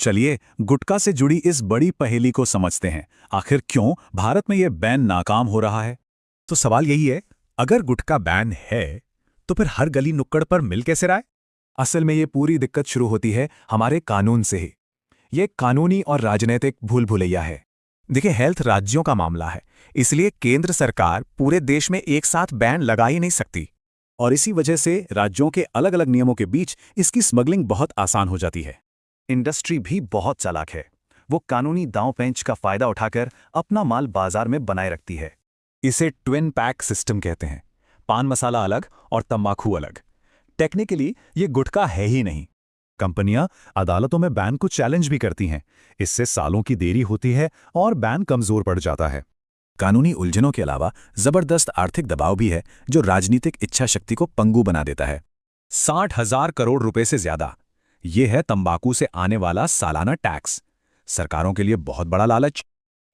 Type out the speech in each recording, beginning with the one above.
चलिए गुटखा से जुड़ी इस बड़ी पहेली को समझते हैं। आखिर क्यों भारत में यह बैन नाकाम हो रहा है? तो सवाल यही है, अगर गुटखा बैन है तो फिर हर गली नुक्कड़ पर मिल कैसे रहा है? असल में ये पूरी दिक्कत शुरू होती है हमारे कानून से ही। ये कानूनी और राजनीतिक भूल भुलैया है। देखिए, हेल्थ राज्यों का मामला है, इसलिए केंद्र सरकार पूरे देश में एक साथ बैन लगा ही नहीं सकती। और इसी वजह से राज्यों के अलग अलग नियमों के बीच इसकी स्मगलिंग बहुत आसान हो जाती है। इंडस्ट्री भी बहुत चालाक है। वो कानूनी दांव पेंच का फायदा उठाकर अपना माल बाजार में बनाए रखती है। इसे ट्विन पैक सिस्टम कहते हैं। पान मसाला अलग और तंबाकू अलग। टेक्निकली ये गुटखा है ही नहीं। कंपनियां अदालतों में बैन को चैलेंज भी करती हैं। इससे सालों की देरी होती है और बैन कमजोर पड़ जाता है। कानूनी उलझनों के अलावा जबरदस्त आर्थिक दबाव भी है जो राजनीतिक इच्छा शक्ति को पंगु बना देता है। 60,000 करोड़ रुपए से ज्यादा, ये है तंबाकू से आने वाला सालाना टैक्स। सरकारों के लिए बहुत बड़ा लालच।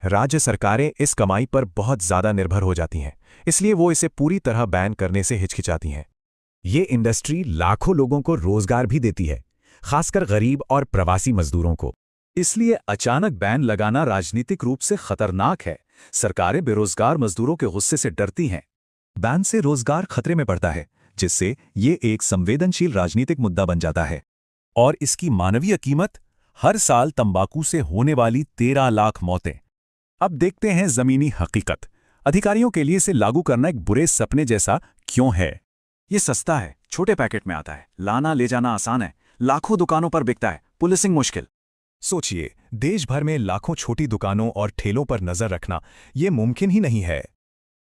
राज्य सरकारें इस कमाई पर बहुत ज्यादा निर्भर हो जाती हैं, इसलिए वो इसे पूरी तरह बैन करने से हिचकिचाती हैं। ये इंडस्ट्री लाखों लोगों को रोजगार भी देती है, खासकर गरीब और प्रवासी मजदूरों को। इसलिए अचानक बैन लगाना राजनीतिक रूप से खतरनाक है। सरकारें बेरोजगार मजदूरों के गुस्से से डरती हैं। बैन से रोजगार खतरे में पड़ता है, जिससे ये एक संवेदनशील राजनीतिक मुद्दा बन जाता है। और इसकी मानवीय कीमत, हर साल तंबाकू से होने वाली 13 लाख मौतें। अब देखते हैं जमीनी हकीकत। अधिकारियों के लिए इसे लागू करना एक बुरे सपने जैसा क्यों है? ये सस्ता है, छोटे पैकेट में आता है, लाना ले जाना आसान है, लाखों दुकानों पर बिकता है, पुलिसिंग मुश्किल। सोचिए, देश भर में लाखों छोटी दुकानों और ठेलों पर नजर रखना ये मुमकिन ही नहीं है।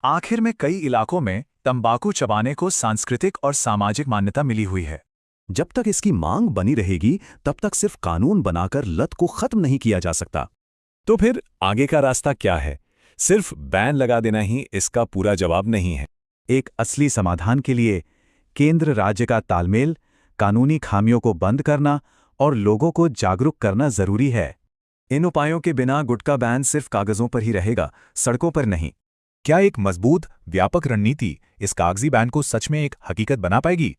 आखिर में कई इलाकों में तंबाकू चबाने को सांस्कृतिक और सामाजिक मान्यता मिली हुई है। जब तक इसकी मांग बनी रहेगी, तब तक सिर्फ कानून बनाकर लत को खत्म नहीं किया जा सकता। तो फिर आगे का रास्ता क्या है? सिर्फ बैन लगा देना ही इसका पूरा जवाब नहीं है। एक असली समाधान के लिए केंद्र राज्य का तालमेल, कानूनी खामियों को बंद करना और लोगों को जागरूक करना जरूरी है। इन उपायों के बिना गुटखा बैन सिर्फ कागजों पर ही रहेगा, सड़कों पर नहीं। क्या एक मजबूत, व्यापक रणनीति इस कागजी बैन को सच में एक हकीकत बना पाएगी?